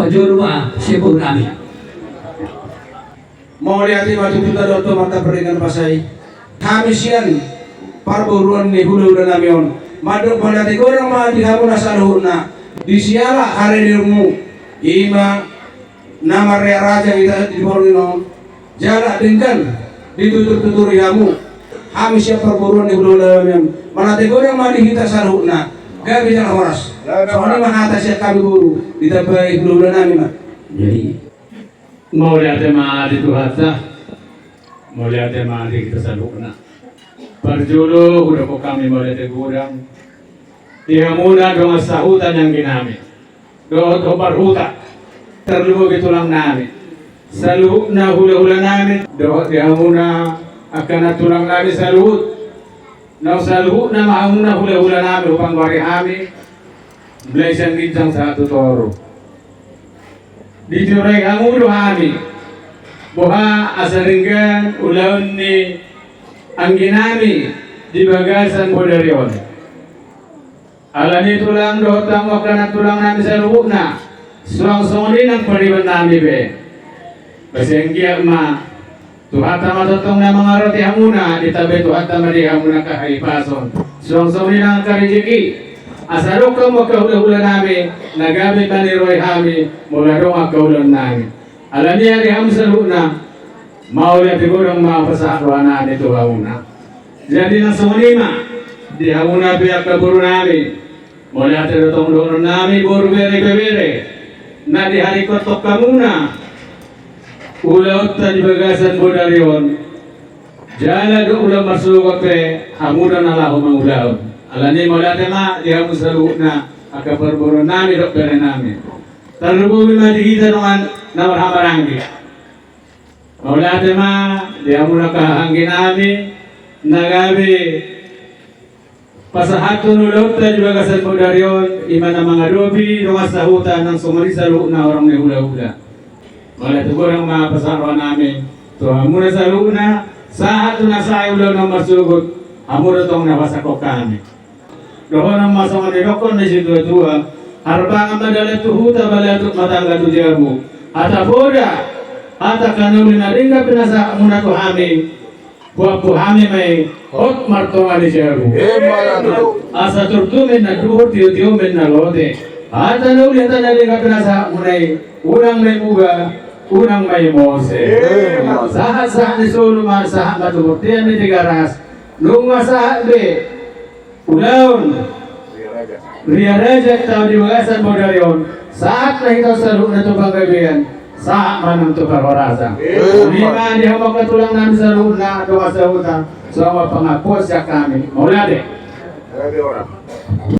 Parjurma Sipurami. Mau lihat matututa doto mata peringan pasai hamisian parburuan ni hulu namion maduk mandati gorang ma di hamu nasaluhuna di siala hari dirmu ima nama raja kita di borino jarak dengan ditutur-tutur hamu hamisian parburuan ni hulu namion mandati gorang ma di kita saluhuna gabi jangan horas soalnya mahata siya kami guru ditabai hulu namion. Jadi mau lihat maadi Tuhan mau lihat maadi kita salukna parjulu udah kok kami mau lihat gudang dia muna dong sahutan yang ginami do parhuta terlalu tulang nami salukna hula nami do dia muna akan tulang nami salut na salukna mauna hula nami upang wari kami belasan gincang satu toro diturai kamu dohami boha asaringgan ulaun ni angginami di bagasan bodarion alani tulang dohotang wakana tulang nami sa lubukna suang-suang ng pariban nami be basenggiak ma tuhata matotong na mga roti hamuna ditabi tuhata madi hamuna kahaipason suang-suang ng karijiki asarok ka mo kahula-hula namin, nagamit na ni Roy Hami, mula doon ang kaulan namin. Alam niya rin ang salud na, maulit siguro ang mga pasakwa na nito hauna. Jadi ng sumunima, di hauna biyak kaburo namin, mula ito itong doon namin, buro bere-bere, na di hari kotok ka muna, ulaot na di bagasan bodarion, jala doon ulang masugot pe, hamuna na lang umangulaot. Alani mula tema dia musalu na akaperboro nami dokter nami. Terlubu lima digita dengan nomor hamarangi. Mula tema dia mula kahanggi nami nagabi pasahatun ulot dan juga kasat bodarion imana mangadobi dengan sahutan ng sumari salu na orang ni hula-hula. Mula tu orang ma pasarwa nami. Tuhan muna salu na saat na sa ulo ng masugot amuro tong nabasakok kami. Dohon ang masama ni dokon na si tua harbang madala tuhuta balatuk matangga tujamu ata boda ata kanuli na ringa pinasa muna ko hami buapu hami may hot martonga ni jaru asa turtumin na duhur tiyo men na lote ata nuli ata na ringa pinasa munay unang may buga unang may mose sahat ni solo ma sahat matubutian ni tigaras nunga sahat be Ulaun Ria Raja tahu di bagasan bodarion saat lah kita saluk na tubang gabian saat manang tukar horasa lima di hamba katulang namin saluk na doa sa utang sama pangapos ya kami maulade